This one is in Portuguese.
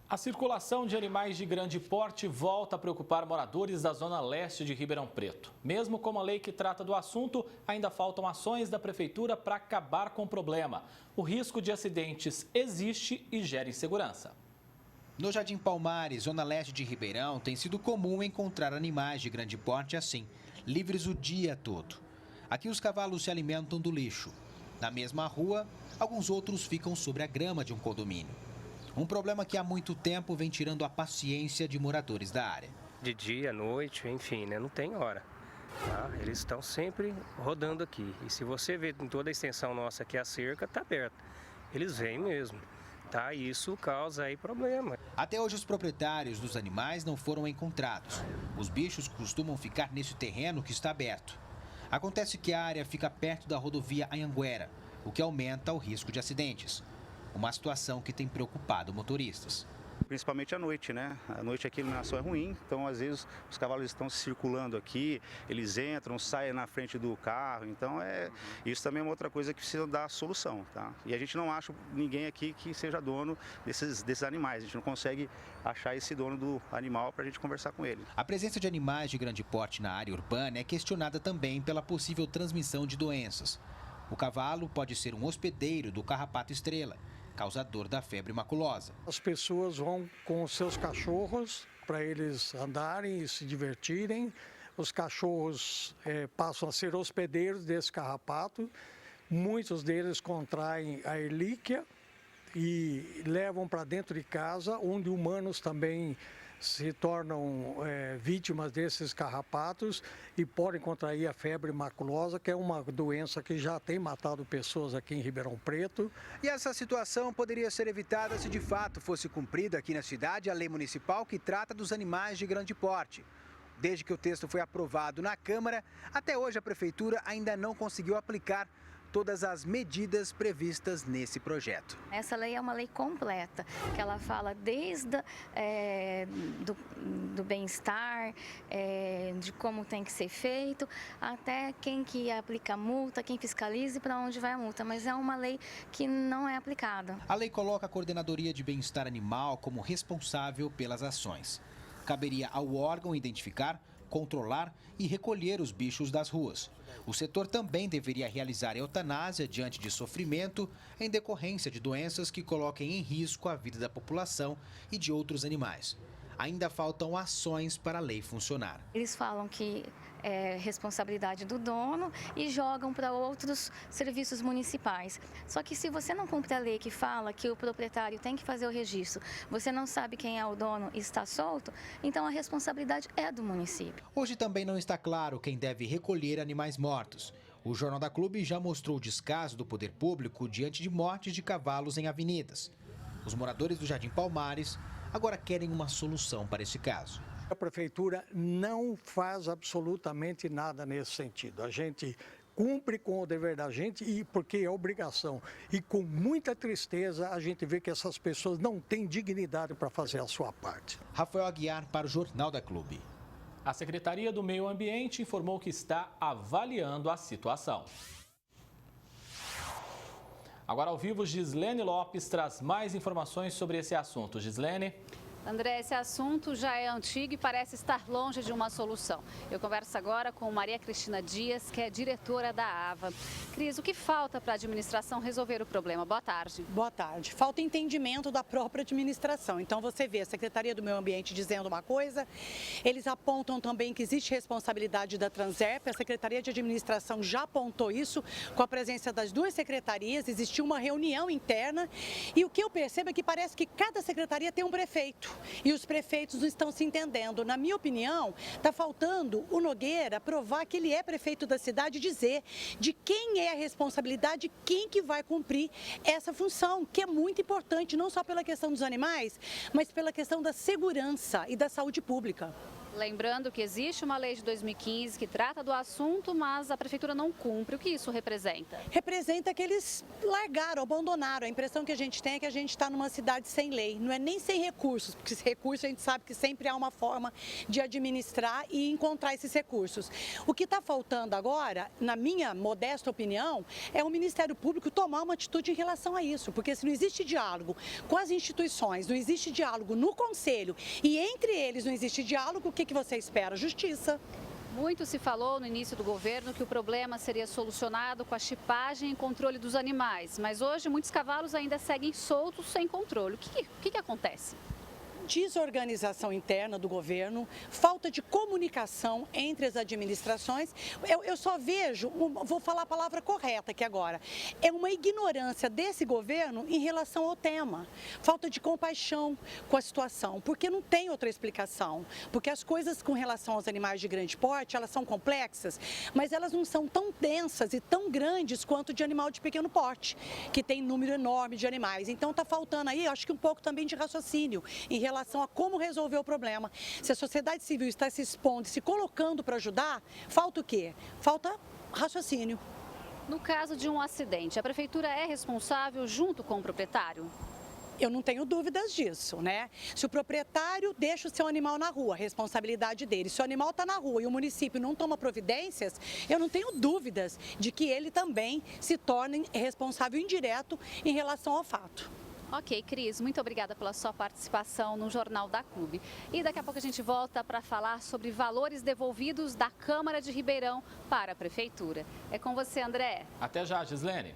A circulação de animais de grande porte volta a preocupar moradores da zona leste de Ribeirão Preto. Mesmo com a lei que trata do assunto, ainda faltam ações da prefeitura para acabar com o problema. O risco de acidentes existe e gera insegurança. No Jardim Palmares, zona leste de Ribeirão, tem sido comum encontrar animais de grande porte assim, livres o dia todo. Aqui os cavalos se alimentam do lixo. Na mesma rua, alguns outros ficam sobre a grama de um condomínio. Um problema que há muito tempo vem tirando a paciência de moradores da área. De dia, à noite, enfim, não tem hora. Tá? Eles estão sempre rodando aqui. E se você ver em toda a extensão nossa aqui, a cerca está aberta. Eles vêm mesmo. Tá? E isso causa aí problema. Até hoje os proprietários dos animais não foram encontrados. Os bichos costumam ficar nesse terreno que está aberto. Acontece que a área fica perto da rodovia Anhanguera, o que aumenta o risco de acidentes. Uma situação que tem preocupado motoristas. Principalmente à noite, né? À noite aqui a iluminação é ruim, então às vezes os cavalos estão circulando aqui, eles entram, saem na frente do carro, então isso também é uma outra coisa que precisa dar solução, tá? E a gente não acha ninguém aqui que seja dono desses animais, a gente não consegue achar esse dono do animal para a gente conversar com ele. A presença de animais de grande porte na área urbana é questionada também pela possível transmissão de doenças. O cavalo pode ser um hospedeiro do carrapato estrela, causador da febre maculosa. As pessoas vão com os seus cachorros para eles andarem e se divertirem. Os cachorros passam a ser hospedeiros desse carrapato. Muitos deles contraem a erlíquia e levam para dentro de casa, onde humanos também se tornam vítimas desses carrapatos e podem contrair a febre maculosa, que é uma doença que já tem matado pessoas aqui em Ribeirão Preto. E essa situação poderia ser evitada se de fato fosse cumprida aqui na cidade a lei municipal que trata dos animais de grande porte. Desde que o texto foi aprovado na Câmara, até hoje a Prefeitura ainda não conseguiu aplicar todas as medidas previstas nesse projeto. Essa lei é uma lei completa, que ela fala desde do bem-estar, de como tem que ser feito, até quem que aplica a multa, quem fiscaliza e para onde vai a multa, mas é uma lei que não é aplicada. A lei coloca a Coordenadoria de Bem-Estar Animal como responsável pelas ações. Caberia ao órgão identificar, controlar e recolher os bichos das ruas. O setor também deveria realizar eutanásia diante de sofrimento em decorrência de doenças que coloquem em risco a vida da população e de outros animais. Ainda faltam ações para a lei funcionar. Eles falam que é responsabilidade do dono e jogam para outros serviços municipais. Só que se você não cumpre a lei que fala que o proprietário tem que fazer o registro, você não sabe quem é o dono e está solto, então a responsabilidade é do município. Hoje também não está claro quem deve recolher animais mortos. O Jornal da Clube já mostrou o descaso do poder público diante de mortes de cavalos em avenidas. Os moradores do Jardim Palmares agora querem uma solução para esse caso. A Prefeitura não faz absolutamente nada nesse sentido. A gente cumpre com o dever da gente e porque é obrigação. E com muita tristeza a gente vê que essas pessoas não têm dignidade para fazer a sua parte. Rafael Aguiar para o Jornal da Clube. A Secretaria do Meio Ambiente informou que está avaliando a situação. Agora ao vivo, Gislene Lopes traz mais informações sobre esse assunto. Gislene. André, esse assunto já é antigo e parece estar longe de uma solução. Eu converso agora com Maria Cristina Dias, que é diretora da AVA. Cris, o que falta para a administração resolver o problema? Boa tarde. Boa tarde. Falta entendimento da própria administração. Então você vê a Secretaria do Meio Ambiente dizendo uma coisa, eles apontam também que existe responsabilidade da Transerp, a Secretaria de Administração já apontou isso com a presença das duas secretarias, existiu uma reunião interna e o que eu percebo é que parece que cada secretaria tem um prefeito. E os prefeitos não estão se entendendo. Na minha opinião, está faltando o Nogueira provar que ele é prefeito da cidade e dizer de quem é a responsabilidade, quem que vai cumprir essa função, que é muito importante, não só pela questão dos animais, mas pela questão da segurança e da saúde pública. Lembrando que existe uma lei de 2015 que trata do assunto, mas a prefeitura não cumpre. O que isso representa? Representa que eles largaram, abandonaram. A impressão que a gente tem é que a gente está numa cidade sem lei. Não é nem sem recursos, porque esse recurso a gente sabe que sempre há uma forma de administrar e encontrar esses recursos. O que está faltando agora, na minha modesta opinião, é o Ministério Público tomar uma atitude em relação a isso. Porque se não existe diálogo com as instituições, não existe diálogo no Conselho e entre eles não existe diálogo, o que você espera? Justiça. Muito se falou no início do governo que o problema seria solucionado com a chipagem e controle dos animais, mas hoje muitos cavalos ainda seguem soltos sem controle. O que acontece? Desorganização interna do governo, falta de comunicação entre as administrações. Eu só vejo, vou falar a palavra correta aqui agora, é uma ignorância desse governo em relação ao tema. Falta de compaixão com a situação, porque não tem outra explicação. Porque as coisas com relação aos animais de grande porte, elas são complexas, mas elas não são tão densas e tão grandes quanto de animal de pequeno porte, que tem número enorme de animais. Então está faltando aí, acho que um pouco também de raciocínio em relação a como resolver o problema. Se a sociedade civil está se expondo, se colocando para ajudar, falta o quê? Falta raciocínio. No caso de um acidente, a prefeitura é responsável junto com o proprietário? Eu não tenho dúvidas disso, né? Se o proprietário deixa o seu animal na rua, a responsabilidade dele. Se o animal está na rua e o município não toma providências, eu não tenho dúvidas de que ele também se torne responsável indireto em relação ao fato. Ok, Cris, muito obrigada pela sua participação no Jornal da Clube. E daqui a pouco a gente volta para falar sobre valores devolvidos da Câmara de Ribeirão para a Prefeitura. É com você, André. Até já, Gislene.